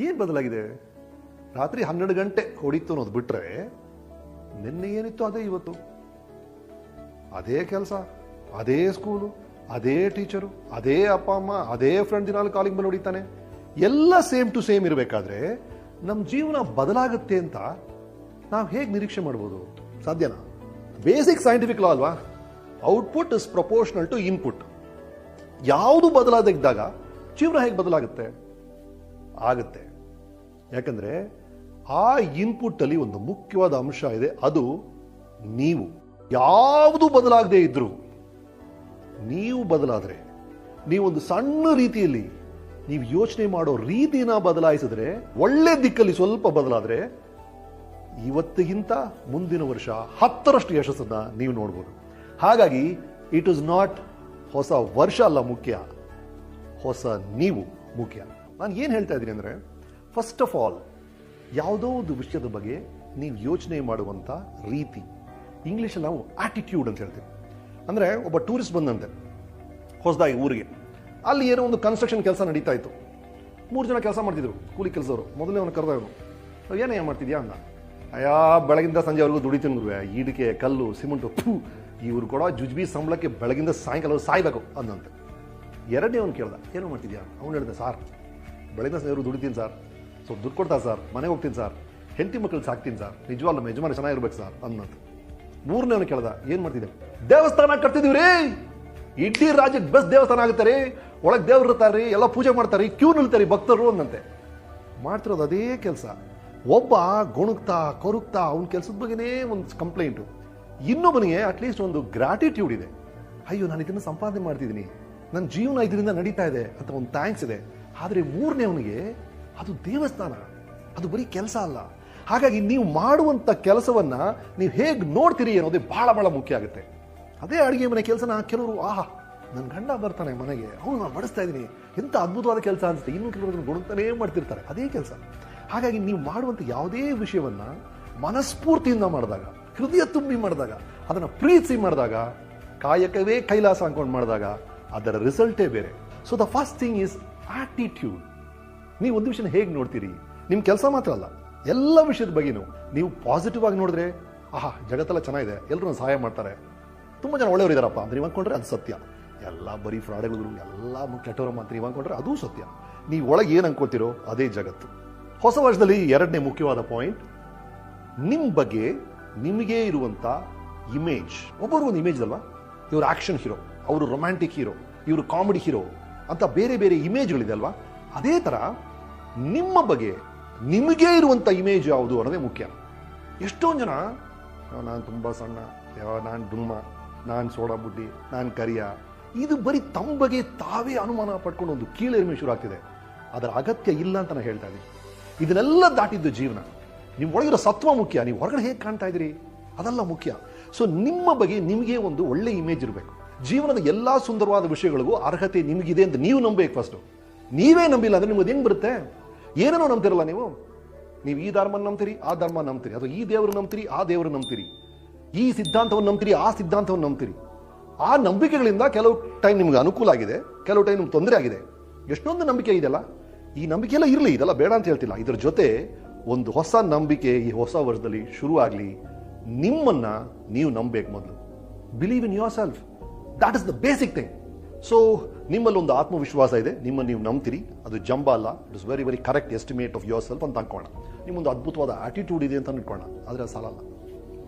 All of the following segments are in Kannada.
ಏನು ಬದಲಾಗಿದೆ? ರಾತ್ರಿ 12 ಗಂಟೆ ಹೊಡಿತು ಅನ್ನೋದು ಬಿಟ್ರೆ ನಿನ್ನೆ ಏನಿತ್ತು ಅದೇ ಇವತ್ತು. ಅದೇ ಕೆಲಸ, ಅದೇ ಸ್ಕೂಲು, ಅದೇ ಟೀಚರು, ಅದೇ ಅಪ್ಪ ಅಮ್ಮ, ಅದೇ ಫ್ರೆಂಡ್ ದಿನಾಲು ಕಾಲಿಂಗ್ ಬಂದು ಹೊಡಿತಾನೆ. ಎಲ್ಲ ಸೇಮ್ ಟು ಸೇಮ್ ಇರಬೇಕಾದ್ರೆ ನಮ್ಮ ಜೀವನ ಬದಲಾಗುತ್ತೆ ಅಂತ ನಾವು ಹೇಗೆ ನಿರೀಕ್ಷೆ ಮಾಡ್ಬೋದು? ಸಾಧ್ಯನಾ? ಬೇಸಿಕ್ ಸೈಂಟಿಫಿಕ್ ಲಾ ಅಲ್ವಾ? Output is proportional to input. ಯಾವುದು ಬದಲಾದಾಗ ಜೀವನ ಹೇಗೆ ಬದಲಾಗುತ್ತೆ? ಆಗುತ್ತೆ. ಯಾಕಂದ್ರೆ ಆ ಇನ್ಪುಟ್ ಅಲ್ಲಿ ಒಂದು ಮುಖ್ಯವಾದ ಅಂಶ ಇದೆ, ಅದು ನೀವು. ಯಾವುದು ಬದಲಾಗದೇ ಇದ್ರು ನೀವು ಬದಲಾದ್ರೆ, ನೀವೊಂದು ಸಣ್ಣ ರೀತಿಯಲ್ಲಿ ನೀವು ಯೋಚನೆ ಮಾಡೋ ರೀತಿನ ಬದಲಾಯಿಸಿದ್ರೆ, ಒಳ್ಳೆ ದಿಕ್ಕಲ್ಲಿ ಸ್ವಲ್ಪ ಬದಲಾದ್ರೆ, ಇವತ್ತಿಗಿಂತ ಮುಂದಿನ ವರ್ಷ 10ರಷ್ಟು ಯಶಸ್ಸನ್ನ ನೀವು ನೋಡ್ಬೋದು. ಹಾಗಾಗಿ ಇಟ್ ಇಸ್ ನಾಟ್ ಹೊಸ ವರ್ಷ ಅಲ್ಲ ಮುಖ್ಯ, ಹೊಸ ನೀವು ಮುಖ್ಯ. ನಾನು ಏನು ಹೇಳ್ತಾ ಇದ್ದೀನಿ ಅಂದರೆ, ಫಸ್ಟ್ ಆಫ್ ಆಲ್ ಯಾವುದೋ ಒಂದು ವಿಷಯದ ಬಗ್ಗೆ ನೀವು ಯೋಚನೆ ಮಾಡುವಂಥ ರೀತಿ, ಇಂಗ್ಲೀಷಲ್ಲಿ ನಾವು ಆಟಿಟ್ಯೂಡ್ ಅಂತ ಹೇಳ್ತೀವಿ. ಅಂದರೆ ಒಬ್ಬ ಟೂರಿಸ್ಟ್ ಬಂದಂತೆ ಹೊಸದಾಗಿ ಊರಿಗೆ, ಅಲ್ಲಿ ಏನೋ ಒಂದು ಕನ್ಸ್ಟ್ರಕ್ಷನ್ ಕೆಲಸ ನಡೀತಾ ಇತ್ತು. 3 ಜನ ಕೆಲಸ ಮಾಡ್ತಿದ್ರು, ಕೂಲಿ ಕೆಲಸದವರು. ಮೊದಲೇ ಅವನು ಕರೆದವನು, ಏನೇ ಮಾಡ್ತಿದ್ಯಾ ಅಂದ. ಅಯ್ಯಾ, ಬೆಳಗಿಂದ ಸಂಜೆವರೆಗೂ ದುಡಿತೀನಿ ಗುರುವೆ, ಈಡಿಕೆ, ಕಲ್ಲು, ಸಿಮೆಂಟು, ಇವ್ರು ಕೊಡೋ ಜುಜ್ಬಿ ಸಂಬಳಕ್ಕೆ ಬೆಳಗಿಂದ ಸಾಯಂಕಾಲ ಸಾಯ್ಬೇಕು ಅಂದಂತೆ. ಎರಡನೇ ಅವನು ಕೇಳ್ದ, ಏನೋ ಮಾಡ್ತಿದ್ಯಾ? ಅವ್ನು ಹೇಳ್ದೆ, ಸಾರ್ ಬೆಳಗಿನ ಸಂಜೆವರೆಗೂ ದುಡಿತೀನಿ ಸರ್, ಸ್ವಲ್ಪ ದುಡ್ಡು ಕೊಡ್ತಾ ಸರ್, ಮನೆಗೆ ಹೋಗ್ತೀನಿ ಸರ್, ಹೆಂಡತಿ ಮಕ್ಕಳು ಸಾಕ್ತೀನಿ ಸರ್, ನಿಜವಾಗ್ಲೂ ಯಜಮಾನ ಚೆನ್ನಾಗಿರ್ಬೇಕು ಸರ್ ಅನ್ನಂತ. ಮೂರನೇ ಅವನು ಕೇಳ್ದ, ಏನ್ ಮಾಡ್ತಿದ್ದೆ? ದೇವಸ್ಥಾನ ಕಟ್ತಿದೀವಿ ರೀ, ಇಡೀ ರಾಜ್ಯಕ್ಕೆ ಬೆಸ್ಟ್ ದೇವಸ್ಥಾನ ಆಗುತ್ತಾರೆ, ಒಳಗೆ ದೇವ್ರು ಇರ್ತಾರೆ, ಎಲ್ಲ ಪೂಜೆ ಮಾಡ್ತಾರೆ, ಕ್ಯೂ ನಿಲ್ತಾರೆ ಭಕ್ತರು ಅನ್ನಂತೆ. ಮಾಡ್ತಿರೋದು ಅದೇ ಕೆಲಸ. ಒಬ್ಬ ಗೊಣಗ್ತಾ ಕೊರುಗ್ತಾ ಅವನ ಕೆಲಸದ ಬಗ್ಗೆನೇ ಒಂದು ಕಂಪ್ಲೇಂಟು. ಇನ್ನೊಬ್ಬನಿಗೆ ಅಟ್ಲೀಸ್ಟ್ ಒಂದು ಗ್ರಾಟಿಟ್ಯೂಡ್ ಇದೆ, ಅಯ್ಯೋ ನಾನು ಇದನ್ನು ಸಂಪಾದನೆ ಮಾಡ್ತಿದ್ದೀನಿ, ನನ್ನ ಜೀವನ ಇದರಿಂದ ನಡೀತಾ ಇದೆ ಅಂತ ಒಂದು ಥ್ಯಾಂಕ್ಸ್ ಇದೆ. ಆದರೆ ಮೂರನೇ ಅವನಿಗೆ ಅದು ದೇವಸ್ಥಾನ, ಅದು ಬರೀ ಕೆಲಸ ಅಲ್ಲ. ಹಾಗಾಗಿ ನೀವು ಮಾಡುವಂಥ ಕೆಲಸವನ್ನ ನೀವು ಹೇಗೆ ನೋಡ್ತೀರಿ ಅನ್ನೋದೇ ಬಹಳ ಬಹಳ ಮುಖ್ಯ ಆಗುತ್ತೆ. ಅದೇ ಅಡುಗೆ ಮನೆ ಕೆಲಸನ ಕೆಲವರು, ಆಹಾ ನನ್ನ ಗಂಡ ಬರ್ತಾನೆ ಮನೆಗೆ, ಅವನು ನಾನು ಬಡಿಸ್ತಾ ಇದ್ದೀನಿ, ಎಂಥ ಅದ್ಭುತವಾದ ಕೆಲಸ ಅನಿಸುತ್ತೆ, ಇನ್ನು ಕೆಲವರು ಗುಣತಾನೇ ಮಾಡ್ತಿರ್ತಾರೆ, ಅದೇ ಕೆಲಸ. ಹಾಗಾಗಿ ನೀವು ಮಾಡುವಂಥ ಯಾವುದೇ ವಿಷಯವನ್ನ ಮನಸ್ಫೂರ್ತಿಯಿಂದ ಮಾಡಿದಾಗ, ಹೃದಯ ತುಂಬಿ ಮಾಡಿದಾಗ, ಅದನ್ನು ಪ್ರೀತಿಸಿ ಮಾಡಿದಾಗ, ಕಾಯಕವೇ ಕೈಲಾಸ ಅನ್ಕೊಂಡು ಮಾಡಿದಾಗ ಅದರ ರಿಸಲ್ಟೇ ಬೇರೆ. So the first thing is attitude. ನೀವು ಒಂದು ವಿಷಯನ ಹೇಗೆ ನೋಡ್ತೀರಿ, ನಿಮ್ಮ ಕೆಲಸ ಮಾತ್ರ ಅಲ್ಲ, ಎಲ್ಲ ವಿಷಯದ ಬಗ್ಗೆನೂ ನೀವು ಪಾಸಿಟಿವ್ ಆಗಿ ನೋಡಿದ್ರೆ, ಆಹಾ ಜಗತ್ತೆಲ್ಲ ಚೆನ್ನಾಗಿದೆ, ಎಲ್ಲರೂ ಸಹಾಯ ಮಾಡ್ತಾರೆ, ತುಂಬ ಜನ ಒಳ್ಳೆಯವರು ಇದ್ದಾರಪ್ಪ ಅಂದ್ರೆ ನೀವು ಅಂದ್ಕೊಂಡ್ರೆ ಅದು ಸತ್ಯ. ಎಲ್ಲ ಬರೀ ಫ್ರಾಡ್ಗಳು, ಎಲ್ಲ ಕೆಟ್ಟವರು ಮಾತ್ರ ನೀವು ಅಂದ್ಕೊಂಡ್ರೆ ಅದೂ ಸತ್ಯ. ನೀವು ಒಳಗೆ ಏನು ಅನ್ಕೋತೀರೋ ಅದೇ ಜಗತ್ತು. ಹೊಸ ವರ್ಷದಲ್ಲಿ ಎರಡನೇ ಮುಖ್ಯವಾದ ಪಾಯಿಂಟ್, ನಿಮ್ಮ ಬಗ್ಗೆ ನಿಮಗೆ ಇರುವಂಥ ಇಮೇಜ್. ಒಬ್ಬರು ಒಂದು ಇಮೇಜ್ ಅಲ್ವಾ, ಇವರು ಆಕ್ಷನ್ ಹೀರೋ, ಅವರು ರೊಮ್ಯಾಂಟಿಕ್ ಹೀರೋ, ಇವರು ಕಾಮಿಡಿ ಹೀರೋ ಅಂತ ಬೇರೆ ಬೇರೆ ಇಮೇಜ್ಗಳಿದೆ ಅಲ್ವಾ. ಅದೇ ಥರ ನಿಮ್ಮ ಬಗ್ಗೆ ನಿಮಗೆ ಇರುವಂಥ ಇಮೇಜ್ ಯಾವುದು ಅನ್ನೋದೇ ಮುಖ್ಯ. ಎಷ್ಟೊಂದು ಜನ, ನಾನು ತುಂಬ ಸಣ್ಣ, ನಾನು ಡುಮ್ಮ, ನಾನು ಸೋಡಾ ಬುಡ್ಡಿ, ನಾನು ಕರಿಯ, ಇದು ಬರೀ ತಮ್ಮ ಬಗ್ಗೆ ತಾವೇ ಅನುಮಾನ ಪಡ್ಕೊಂಡು ಒಂದು ಕೀಳರಿಮೆ ಶುರು ಆಗ್ತಿದೆ. ಅದರ ಅಗತ್ಯ ಇಲ್ಲ ಅಂತ ನಾನು ಹೇಳ್ತಾ ಇದ್ದೀನಿ. ಇದನ್ನೆಲ್ಲ ದಾಟಿದ್ದು ಜೀವನ. ನಿಮ್ಮ ಒಳಗಿರೋ ಸತ್ವ ಮುಖ್ಯ, ನೀವು ಹೊರಗಡೆ ಹೇಗೆ ಕಾಣ್ತಾ ಇದ್ದೀರಿ ಅದೆಲ್ಲ ಮುಖ್ಯ. ಸೊ ನಿಮ್ಮ ಬಗ್ಗೆ ನಿಮಗೆ ಒಂದು ಒಳ್ಳೆ ಇಮೇಜ್ ಇರಬೇಕು. ಜೀವನದ ಎಲ್ಲ ಸುಂದರವಾದ ವಿಷಯಗಳಿಗೂ ಅರ್ಹತೆ ನಿಮಗಿದೆ ಅಂತ ನೀವು ನಂಬಬೇಕು ಫಸ್ಟು. ನೀವೇ ನಂಬಿಲ್ಲ ಅಂದ್ರೆ ನಿಮ್ಗೆ ಹೆಂಗೆ ಬರುತ್ತೆ? ಏನೇನೋ ನಂಬ್ತಿರಲ್ಲ ನೀವು ಈ ಧರ್ಮ ನಂಬ್ತೀರಿ, ಆ ಧರ್ಮ ನಂಬ್ತೀರಿ, ಅಥವಾ ಈ ದೇವರು ನಂಬ್ತೀರಿ, ಆ ದೇವರು ನಂಬ್ತೀರಿ, ಈ ಸಿದ್ಧಾಂತವನ್ನು ನಂಬ್ತೀರಿ, ಆ ಸಿದ್ಧಾಂತವನ್ನು ನಂಬ್ತೀರಿ. ಆ ನಂಬಿಕೆಗಳಿಂದ ಕೆಲವು ಟೈಮ್ ನಿಮ್ಗೆ ಅನುಕೂಲ ಆಗಿದೆ, ಕೆಲವು ಟೈಮ್ ನಿಮ್ಗೆ ತೊಂದರೆ ಆಗಿದೆ. ಎಷ್ಟೊಂದು ನಂಬಿಕೆ ಇದೆಯಲ್ಲ, ಈ ನಂಬಿಕೆ ಎಲ್ಲ ಇರಲಿ, ಇದೆಲ್ಲ ಬೇಡ ಅಂತ ಹೇಳ್ತಿಲ್ಲ. ಇದರ ಜೊತೆ ಒಂದು ಹೊಸ ನಂಬಿಕೆ ಈ ಹೊಸ ವರ್ಷದಲ್ಲಿ ಶುರು ಆಗಲಿ. ನಿಮ್ಮನ್ನ ನೀವು ನಂಬಬೇಕು ಮೊದಲು. Believe in your self, that is the basic thing. So ನಿಮ್ಮಲ್ಲಿ ಒಂದು ಆತ್ಮವಿಶ್ವಾಸ ಇದೆ, ನಿಮ್ಮನ್ನು ನೀವು ನಂಬ್ತೀರಿ, ಅದು ಜಂಬ ಅಲ್ಲ, it is very very correct estimate of your self ಅಂತ ಅನ್ಕೋಣ. ನಿಮ್ಮೊಂದು ಅದ್ಭುತವಾದ ಆಟಿಟ್ಯೂಡ್ ಇದೆ ಅಂತ ಇಟ್ಕೋಣ, ಆದರೆ ಅದು ಸಾಲಲ್ಲ.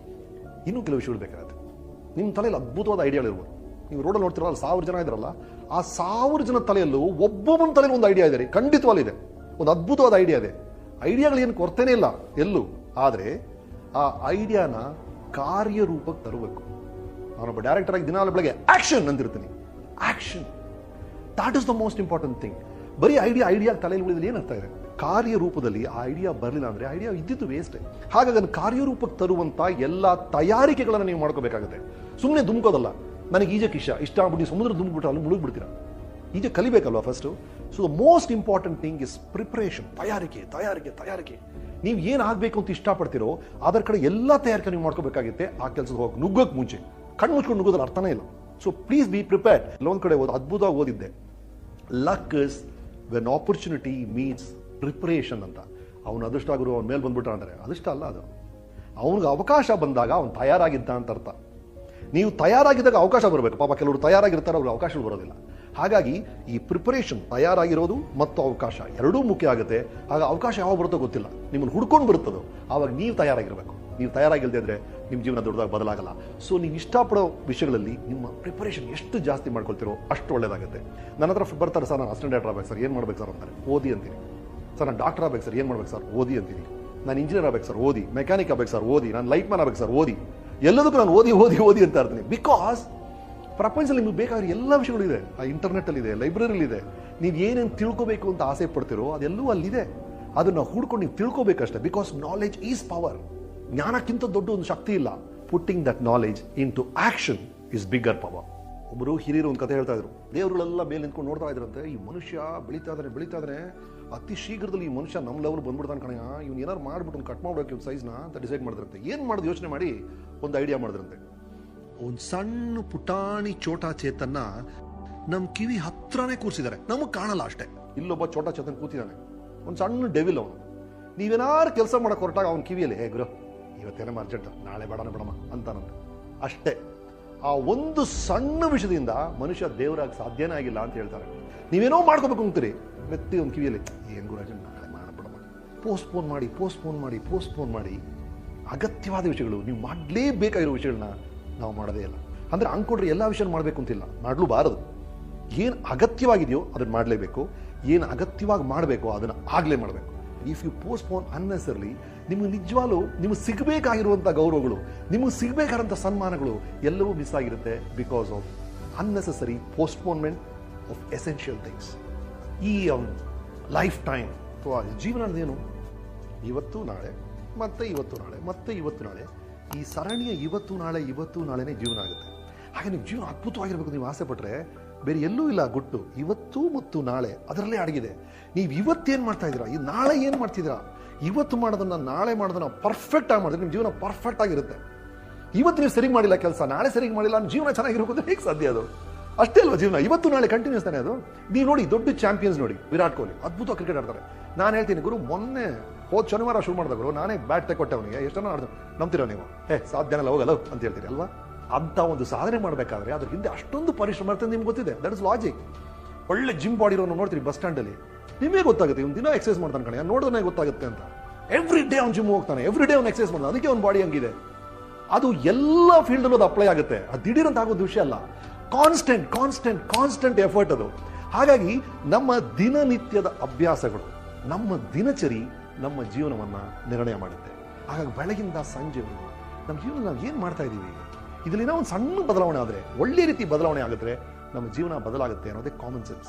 ಇನ್ನೂ ಕೆಲವು ವಿಷಯಗಳು ಬೇಕಾಗುತ್ತೆ. ನಿಮ್ಮ ತಲೆಯಲ್ಲಿ ಅದ್ಭುತವಾದ ಐಡಿಯಾಗಳಿರ್ಬೋದು. ನೀವು ರೋಡಲ್ಲಿ ನೋಡ್ತಿರಲ್ಲ, 1000 ಜನ ಇದ್ದಾರಲ್ಲ, ಆ 1000 ಜನ ತಲೆಯಲ್ಲೂ ಒಬ್ಬೊಬ್ಬನ ತಲೆಯಲ್ಲಿ ಒಂದು ಐಡಿಯಾ ಇದೆ, ಖಂಡಿತವಾಗಿದೆ, ಒಂದು ಅದ್ಭುತವಾದ ಐಡಿಯಾ ಇದೆ. ಐಡಿಯಾಗಳೇನು ಕೊರತೆನೇ ಇಲ್ಲ ಎಲ್ಲೂ, ಆದರೆ ಆ ಐಡಿಯಾನ ಕಾರ್ಯರೂಪಕ್ಕೆ ತರಬೇಕು. ನಾನೊಬ್ಬ ಡೈರೆಕ್ಟರ್ ಆಗಿ ದಿನಾಲು ಬೆಳಗ್ಗೆ ಆಕ್ಷನ್ ಅಂತಿರ್ತೀನಿ. Action, that is the most important thing. ಬರೀ ಐಡಿಯಾ ತಲೆಯಲ್ಲಿ ಉಳಿದಲ್ಲಿ ಏನರ್ಥ ಇದೆ? ಕಾರ್ಯರೂಪದಲ್ಲಿ ಆ ಐಡಿಯಾ ಬರಲಿಲ್ಲ ಅಂದ್ರೆ ಐಡಿಯಾ ಇದ್ದಿದ್ದು ವೇಸ್ಟ್. ಹಾಗಾಗಿ ಅದನ್ನು ಕಾರ್ಯರೂಪಕ್ಕೆ ತರುವಂತ ಎಲ್ಲ ತಯಾರಿಕೆಗಳನ್ನು ನೀವು ಮಾಡ್ಕೋಬೇಕಾಗುತ್ತೆ. ಸುಮ್ಮನೆ ದುಮ್ಕೋದಲ್ಲ. ನನಗೆ ಈಜಕ್ಕೆ ಇಷ್ಟ ಆಗ್ಬಿಟ್ಟು ಸಮುದ್ರ ದುಮ್ಬಿಟ್ರೆ ಅಲ್ಲಿ ಮುಳುಗ್ಬಿಡ್ತೀರಾ. ಈಜೆ ಕಲಿಬೇಕಲ್ವಾ first. So the most important thing is preparation. ತಯಾರಿಕೆ. ನೀವು ಏನು ಆಗಬೇಕು ಅಂತ ಇಷ್ಟಪಡ್ತೀರೋ ಅದರ ಕಡೆ ಎಲ್ಲ ತಯಾರಿಕೆ ನೀವು ಮಾಡ್ಕೋಬೇಕಾಗುತ್ತೆ. ಆ ಕೆಲಸದ ಹೋಗಿ ನುಗ್ಗೋಕೆ ಮುಂಚೆ ಕಣ್ಣು ಮುಚ್ಕೊಂಡು ನುಗ್ಗೋದ್ರ ಅರ್ಥನೇ ಇಲ್ಲ. So please be prepared. ಎಲ್ಲೊಂದು ಕಡೆ ಅದ್ಭುತವಾಗಿ ಓದಿದ್ದೆ, luck is when opportunity meets preparation ಅಂತ. ಅವನು ಅದೃಷ್ಟ ಗುರು ಅವನ ಮೇಲೆ ಬಂದ್ಬಿಟ್ಟ ಅಂದರೆ ಅದೃಷ್ಟ ಅಲ್ಲ ಅದು. ಅವನಿಗೆ ಅವಕಾಶ ಬಂದಾಗ ಅವನು ತಯಾರಾಗಿದ್ದ ಅಂತ ಅರ್ಥ. ನೀವು ತಯಾರಾಗಿದ್ದಾಗ ಅವಕಾಶ ಬರಬೇಕು. ಪಾಪ ಕೆಲವರು ತಯಾರಾಗಿರ್ತಾರೆ, ಅವ್ರಿಗೆ ಅವಕಾಶಗಳು ಬರೋದಿಲ್ಲ. ಹಾಗಾಗಿ ಈ ಪ್ರಿಪರೇಷನ್, ತಯಾರಾಗಿರೋದು ಮತ್ತು ಅವಕಾಶ ಎರಡೂ ಮುಖ್ಯ ಆಗುತ್ತೆ. ಆಗ ಅವಕಾಶ ಯಾವಾಗ ಬರುತ್ತೋ ಗೊತ್ತಿಲ್ಲ, ನಿಮ್ಮನ್ನು ಹುಡ್ಕೊಂಡು ಬರುತ್ತದೋ. ಆವಾಗ ನೀವು ತಯಾರಾಗಿರಬೇಕು. ನೀವು ತಯಾರಾಗಿಲ್ಲದೆ ಇದ್ರೆ ನಿಮ್ಮ ಜೀವನ ದೊಡ್ಡದಾಗಿ ಬದಲಾಗಲ್ಲ. ಸೊ ನೀವು ಇಷ್ಟಪಡೋ ವಿಷಯಗಳಲ್ಲಿ ನಿಮ್ಮ ಪ್ರಿಪರೇಷನ್ ಎಷ್ಟು ಜಾಸ್ತಿ ಮಾಡ್ಕೊಳ್ತಿರೋ ಅಷ್ಟು ಒಳ್ಳೇದಾಗುತ್ತೆ. ನನ್ನ ಹತ್ರ ಬರ್ತಾರೆ, ಸರ್ ನಾನು ಅಸಿಸ್ಟೆಂಟ್ ಡೈರೆಕ್ಟರ್ ಆಗ್ಬೇಕು ಸರ್, ಏನು ಮಾಡ್ಬೇಕು ಸರ್ ಅಂತಾರೆ. ಓದಿ ಅಂತೀನಿ. ಸರ್ ನಾನು ಡಾಕ್ಟರ್ ಆಗ್ಬೇಕು ಸರ್, ಏನು ಮಾಡ್ಬೇಕು ಸರ್? ಓದಿ ಅಂತೀನಿ. ನಾನು ಇಂಜಿನಿಯರ್ ಆಗ್ಬೇಕು ಸರ್, ಓದಿ. ಮೆಕ್ಯಾನಿಕ್ ಆಗ್ಬೇಕು ಸರ್, ಓದಿ. ನಾನು ಲೈಟ್ ಮ್ಯಾನ್ ಆಗ್ಬೇಕು ಸರ್, ಓದಿ. ಎಲ್ಲದಕ್ಕೂ ನಾನು ಓದಿ ಓದಿ ಓದಿ ಅಂತ ಇರ್ತೀನಿ. ಬಿಕಾಸ್ ಪ್ರಪಂಚದಲ್ಲಿ ನಿಮಗೆ ಬೇಕಾದ್ರೆ ಎಲ್ಲ ವಿಷಯಗಳಿದೆ. ಆ ಇಂಟರ್ನೆಟ್ಟಲ್ಲಿದೆ, ಲೈಬ್ರರಿಲಿದೆ. ನೀವು ಏನೇನು ತಿಳ್ಕೋಬೇಕು ಅಂತ ಆಸೆ ಪಡ್ತಿರೋ ಅದೆಲ್ಲವೂ ಅಲ್ಲಿದೆ. ಅದನ್ನು ಹುಡ್ಕೊಂಡು ನೀವು ತಿಳ್ಕೋಬೇಕಷ್ಟೇ. Because knowledge is power. ಜ್ಞಾನಕ್ಕಿಂತ ದೊಡ್ಡ ಒಂದು ಶಕ್ತಿ ಇಲ್ಲ. Putting that knowledge into action is bigger power. ಒಬ್ಬರು ಹಿರಿಯರು ಒಂದು ಕತೆ ಹೇಳ್ತಾ ಇದ್ರು. ದೇವರುಗಳೆಲ್ಲ ಮೇಲೆ ನಿಂತ್ಕೊಂಡು ನೋಡ್ತಾ ಇದ್ರಂತೆ, ಈ ಮನುಷ್ಯ ಬೆಳೀತಾ ಇದ್ದಾನೆ, ಅತಿ ಶೀಘ್ರದಲ್ಲಿ ಈ ಮನುಷ್ಯ ನಮ್ಮ ಲೆವೆಲ್ ಬಂದ್ಬಿಡ್ತಾನೆ ಕಣಯ್ಯ, ಇವ್ನು ಏನಾರು ಮಾಡ್ಬಿಟ್ಟು ಒಂದು ಕಟ್ ಮಾಡ್ಬೇಕು ಇವ್ನ ಸೈಜ್ನ ಅಂತ ಡಿಸೈಡ್ ಮಾಡಿದ್ರಂತೆ. ಏನು ಮಾಡೋದು ಯೋಚನೆ ಮಾಡಿ ಒಂದು ಐಡಿಯಾ ಮಾಡಿದ್ರಂತೆ. ಒಂದು ಸಣ್ಣ ಪುಟಾಣಿ ಚೋಟಾ ಚೇತನ್ನ ನಮ್ಮ ಕಿವಿ ಹತ್ರನೇ ಕೂರಿಸಿದ್ದಾರೆ, ನಮಗೆ ಕಾಣಲ್ಲ ಅಷ್ಟೇ. ಇಲ್ಲೊಬ್ಬ ಚೋಟಾ ಚೇತನ್ ಕೂತಿದ್ದಾನೆ, ಒಂದು ಸಣ್ಣ ಡೆವಿಲ್ ಅವನು. ನೀವೇನಾರು ಕೆಲಸ ಮಾಡಕ್ಕೆ ಹೊರಟಾಗ ಅವನ ಕಿವಿಯಲ್ಲಿ, ಹೇ ಗುರು ಇವತ್ತೇನೇ ಅರ್ಜೆಂಟ್, ನಾಳೆ ಬೇಡನ ಬಿಡಮ್ಮ ಅಂತಾನಂತೆ. ಅಷ್ಟೇ. ಆ ಒಂದು ಸಣ್ಣ ವಿಷಯದಿಂದ ಮನುಷ್ಯ ದೇವರಾಗಿ ಸಾಧ್ಯನೇ ಆಗಿಲ್ಲ ಅಂತ ಹೇಳ್ತಾರೆ. ನೀವೇನೋ ಮಾಡ್ಕೋಬೇಕು ಅಂತೀರಿ, ವ್ಯಕ್ತಿ ಒಂದು ಕಿವಿಯಲ್ಲಿ, ಏನು ಗುರು ಅರ್ಜೆಂಟ್, ನಾಳೆ ಮಾಡಬಿಡಮ್ಮ. ಪೋಸ್ಟ್ಪೋನ್ ಮಾಡಿ ಅಗತ್ಯವಾದ ವಿಷಯಗಳು, ನೀವು ಮಾಡಲೇಬೇಕಾಗಿರೋ ವಿಷಯಗಳನ್ನ ನಾವು ಮಾಡೋದೇ ಇಲ್ಲ. ಅಂದರೆ ಅಂದ್ಕೊಂಡ್ರೆ ಎಲ್ಲ ವಿಷಯ ಮಾಡಬೇಕು ಅಂತಿಲ್ಲ, ಮಾಡಲೂಬಾರದು. ಏನು ಅಗತ್ಯವಾಗಿದೆಯೋ ಅದನ್ನು ಮಾಡಲೇಬೇಕು. ಏನು ಅಗತ್ಯವಾಗಿ ಮಾಡಬೇಕೋ ಅದನ್ನು ಆಗಲೇ ಮಾಡಬೇಕು. ಇಫ್ ಯು ಪೋಸ್ಟ್ಪೋನ್ ಅನ್ನೆಸರ್ಲಿ, ನಿಮಗೆ ನಿಜವಾಗ್ಲೂ ನಿಮಗೆ ಸಿಗಬೇಕಾಗಿರುವಂಥ ಗೌರವಗಳು, ನಿಮಗೆ ಸಿಗಬೇಕಾದಂಥ ಸನ್ಮಾನಗಳು ಎಲ್ಲವೂ ಮಿಸ್ ಆಗಿರುತ್ತೆ. Because of unnecessary postponement of essential things. ಈ ಲೈಫ್ ಟೈಮ್ ಅಥವಾ ಜೀವನದೇನು, ಇವತ್ತು ನಾಳೆ ಮತ್ತೆ ಇವತ್ತು ನಾಳೆ ಮತ್ತೆ ಇವತ್ತು ನಾಳೆ, ಈ ಸರಣಿಯ ಇವತ್ತು ನಾಳೆನೇ ಜೀವನ ಆಗುತ್ತೆ. ಹಾಗೆ ನೀವು ಜೀವನ ಅದ್ಭುತವಾಗಿರ್ಬೇಕು ನೀವು ಆಸೆ ಪಟ್ಟರೆ ಬೇರೆ ಎಲ್ಲೂ ಇಲ್ಲ ಗುಟ್ಟು. ಇವತ್ತು ಮತ್ತು ನಾಳೆ ಅದರಲ್ಲೇ ಅಡಗಿದೆ. ನೀವು ಇವತ್ತೇನು ಮಾಡ್ತಾ ಇದ್ದೀರಾ, ಈ ನಾಳೆ ಏನು ಮಾಡ್ತಿದ್ದೀರಾ, ಇವತ್ತು ಮಾಡೋದನ್ನ ನಾಳೆ ಮಾಡೋದನ್ನ ಪರ್ಫೆಕ್ಟ್ ಆಗಿ ಮಾಡಿದ್ರೆ ನಿಮ್ಮ ಜೀವನ ಪರ್ಫೆಕ್ಟ್ ಆಗಿರುತ್ತೆ. ಇವತ್ತು ನೀವು ಸರಿಗೆ ಮಾಡಿಲ್ಲ ಕೆಲಸ, ನಾಳೆ ಸರಿಗೆ ಮಾಡಿಲ್ಲ, ನಿಮ್ಮ ಜೀವನ ಚೆನ್ನಾಗಿರ್ಬೇಕು ಅಂದ್ರೆ ಹೇಗೆ ಸಾಧ್ಯ ಅದು? ಅಷ್ಟೇ ಅಲ್ವಾ ಜೀವನ? ಇವತ್ತು ನಾಳೆ ಕಂಟಿನ್ಯೂಸ್ ತಾನೆ ಅದು. ನೀವು ನೋಡಿ ದೊಡ್ಡ ಚಾಂಪಿಯನ್ಸ್ ನೋಡಿ, ವಿರಾಟ್ ಕೊಹ್ಲಿ ಅದ್ಭುತ ಕ್ರಿಕೆಟ್ ಆಡ್ತಾರೆ. ನಾನು ಹೇಳ್ತೀನಿ ಗುರು, ಮೊನ್ನೆ ಹೋದ ಶನಿವಾರ ಶುರು ಮಾಡಿದ ಗುರು, ನಾನೇ ಬ್ಯಾಟ್ ತೆಕ್ಕೊಟ್ಟೆ ಅವನಿಗೆ. ಎಷ್ಟನ್ನ ಆಡ್ದು ನಂಬ್ತೀರಾ ನೀವು? ಸಾಧ್ಯನಲ್ಲ, ಹೋಗಲ್ಲ ಅಂತ ಹೇಳ್ತೀರಿ ಅಲ್ವಾ? ಅಂತ ಒಂದು ಸಾಧನೆ ಮಾಡಬೇಕಾದ್ರೆ ಅದ್ರ ಹಿಂದೆ ಅಷ್ಟೊಂದು ಪರಿಶ್ರಮ ಇರ್ತದೆ, ನಿಮ್ಗೆ ಗೊತ್ತಿದೆ. That is logic. ಒಳ್ಳೆ ಜಿಮ್ ಬಾಡಿ ಇರೋನು ನೋಡ್ತೀರಿ ಬಸ್ ಸ್ಟ್ಯಾಂಡಲ್ಲಿ, ನಿಮಗೆ ಗೊತ್ತಾಗುತ್ತೆ ಇವ್ನು ದಿನ ಎಕ್ಸರ್ಸೈಸ್ ಮಾಡ್ತಾನೆ ಕಣೆ, ನೋಡಿದ್ರೆ ಗೊತ್ತಾಗುತ್ತೆ ಅಂತ. ಎವ್ರಿ ಡೇ ಅವ್ನು ಜಿಮ್ ಹೋಗ್ತಾನೆ, ಎವ್ರಿ ಡೇ ಅವ್ನು ಎಕ್ಸರ್ಸೈಸ್ ಮಾಡ್ತಾನೆ, ಅದಕ್ಕೆ ಅವ್ನ ಬಾಡಿ ಹಂಗಿದೆ. ಅದು ಎಲ್ಲ ಫೀಲ್ಡಲ್ಲೂ ಅದು ಅಪ್ಲೈ ಆಗುತ್ತೆ. ಅದು ದಿಢೀರಂತ ಆಗೋದು ವಿಷಯ ಅಲ್ಲ. ಕಾನ್ಸ್ಟೆಂಟ್ ಎಫರ್ಟ್ ಅದು. ಹಾಗಾಗಿ ನಮ್ಮ ದಿನನಿತ್ಯದ ಅಭ್ಯಾಸಗಳು, ನಮ್ಮ ದಿನಚರಿ ನಮ್ಮ ಜೀವನವನ್ನ ನಿರ್ಣಯ ಮಾಡುತ್ತೆ. ಹಾಗಾಗಿ ಬೆಳಗಿಂದ ಸಂಜೆವರೆಗೂ ನಮ್ಮ ಜೀವನ ನಾವು ಏನು ಮಾಡ್ತಾ ಇದ್ದೀವಿ, ಇದರಲ್ಲಿ ಒಂದು ಸಣ್ಣ ಬದಲಾವಣೆ ಆದರೆ, ಒಳ್ಳೆ ರೀತಿ ಬದಲಾವಣೆ ಆಗಿದ್ರೆ ನಮ್ಮ ಜೀವನ ಬದಲಾಗುತ್ತೆ ಅನ್ನೋದೇ ಕಾಮನ್ ಸೆನ್ಸ್.